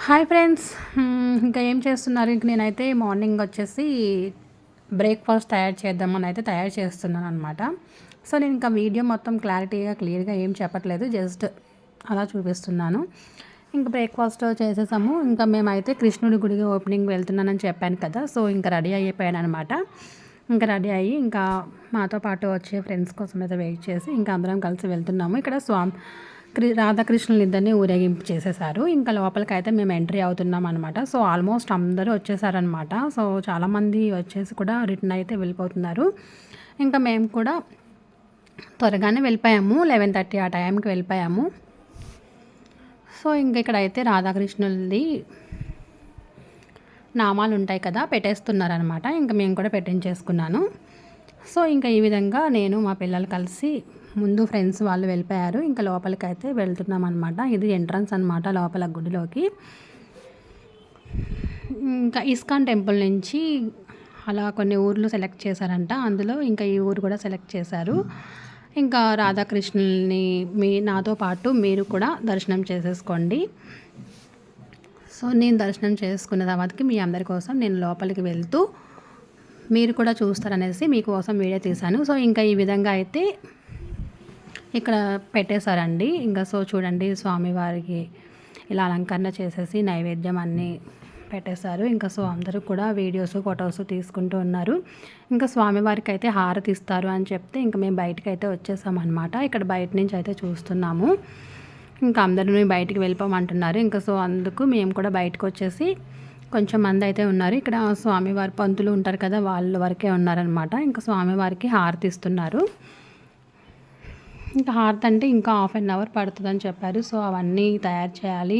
Hi friends. ఇంకా ఏం చేస్తున్నారు? ఇంక నేనైతే మార్నింగ్ వచ్చేసి బ్రేక్ఫాస్ట్ తయారు చేస్తున్నాను అనమాట. సో నేను ఇంకా వీడియో మొత్తం క్లియర్గా ఏం చెప్పట్లేదు, జస్ట్ అలా చూపిస్తున్నాను. ఇంకా బ్రేక్ఫాస్ట్ చేసేసాము. ఇంకా మేమైతే కృష్ణుడి గుడికి ఓపెనింగ్ వెళ్తున్నానని చెప్పాను కదా, సో ఇంకా రెడీ అయిపోయాను అనమాట. ఇంకా రెడీ అయ్యి ఇంకా మాతో పాటు వచ్చే ఫ్రెండ్స్ కోసం అయితే వెయిట్ చేసి ఇంకా అందరం కలిసి వెళ్తున్నాము. ఇక్కడ రాధాకృష్ణులు ఇద్దరిని ఊరేగింపు చేసేసారు. ఇంకా లోపలికైతే మేము ఎంట్రీ అవుతున్నాం అనమాట. సో ఆల్మోస్ట్ అందరూ వచ్చేసారనమాట. సో చాలామంది వచ్చేసి కూడా రిటర్న్ అయితే వెళ్ళిపోతున్నారు. ఇంకా మేము కూడా త్వరగానే వెళ్ళిపోయాము, 11:30 ఆ టైంకి వెళ్ళిపోయాము. సో ఇంక ఇక్కడైతే రాధాకృష్ణులది నామాలు ఉంటాయి కదా, పెట్టేస్తున్నారనమాట. ఇంకా మేము కూడా పెట్టించేసుకున్నాను. సో ఇంకా ఈ విధంగా నేను మా పిల్లలు కలిసి ముందు ఫ్రెండ్స్ వాళ్ళు వెళ్ళిపోయారు. ఇంకా లోపలికి అయితే వెళ్తున్నాం అనమాట. ఇది ఎంట్రన్స్ అనమాట లోపల గుడిలోకి. ఇంకా ఇస్కాన్ టెంపుల్ నుంచి అలా కొన్ని ఊర్లు సెలెక్ట్ చేశారంట, అందులో ఇంకా ఈ ఊరు కూడా సెలెక్ట్ చేశారు. ఇంకా రాధాకృష్ణుల్ని నాతో పాటు మీరు కూడా దర్శనం చేసేసుకోండి. సో నేను దర్శనం చేసుకున్న తర్వాతకి మీ అందరి కోసం నేను లోపలికి వెళ్తూ మీరు కూడా చూస్తారనేసి మీకోసం వీడియో తీశాను. సో ఇంకా ఈ విధంగా అయితే ఇక్కడ పెట్టేశారండి. ఇంకా సో చూడండి, స్వామివారికి ఇలా అలంకరణ చేసేసి నైవేద్యం అన్నీ పెట్టేశారు. ఇంకా సో అందరూ కూడా వీడియోస్ ఫొటోస్ తీసుకుంటూ ఉన్నారు. ఇంకా స్వామివారికి అయితే హారతి ఇస్తారు అని చెప్తే ఇంకా మేము బయటకు అయితే వచ్చేసామన్నమాట. ఇక్కడ బయట నుంచి అయితే చూస్తున్నాము. ఇంకా అందరూ బయటికి వెళ్ళిపోమంటున్నారు. ఇంకా సో అందుకు మేము కూడా బయటకు వచ్చేసి కొంచెం మంది అయితే ఉన్నారు. ఇక్కడ స్వామివారి పంతులు ఉంటారు కదా, వాళ్ళ వరకే ఉన్నారనమాట. ఇంకా స్వామివారికి హారతి ఇస్తున్నారు. ఇంకా హారతి అంటే ఇంకా 1/2 అవర్ పడుతుందని చెప్పారు. సో అవన్నీ తయారు చేయాలి,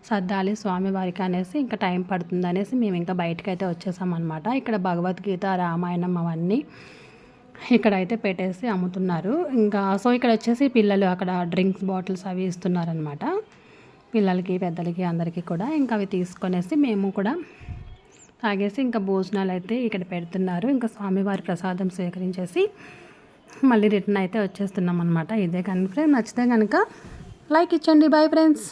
సర్దాలి స్వామివారికి అనేసి ఇంకా టైం పడుతుంది అనేసి మేము ఇంకా బయటకు అయితే వచ్చేసామన్నమాట. ఇక్కడ భగవద్గీత, రామాయణం అవన్నీ ఇక్కడైతే పెట్టేసి అమ్ముతున్నారు. ఇంకా సో ఇక్కడ వచ్చేసి పిల్లలు అక్కడ డ్రింక్స్ బాటిల్స్ అవి ఇస్తున్నారనమాట, పిల్లలకి పెద్దలకి అందరికీ కూడా. ఇంకా అవి తీసుకొనేసి మేము కూడా తాగేసి ఇంకా భోజనాలు అయితే ఇక్కడ పెడుతున్నారు. ఇంకా స్వామివారి ప్రసాదం స్వీకరించేసి మళ్ళీ రిటర్న్ అయితే వచ్చేస్తున్నాం అనమాట. ఇదే కనుక నచ్చితే కనుక లైక్ ఇచ్చండి. Bye friends.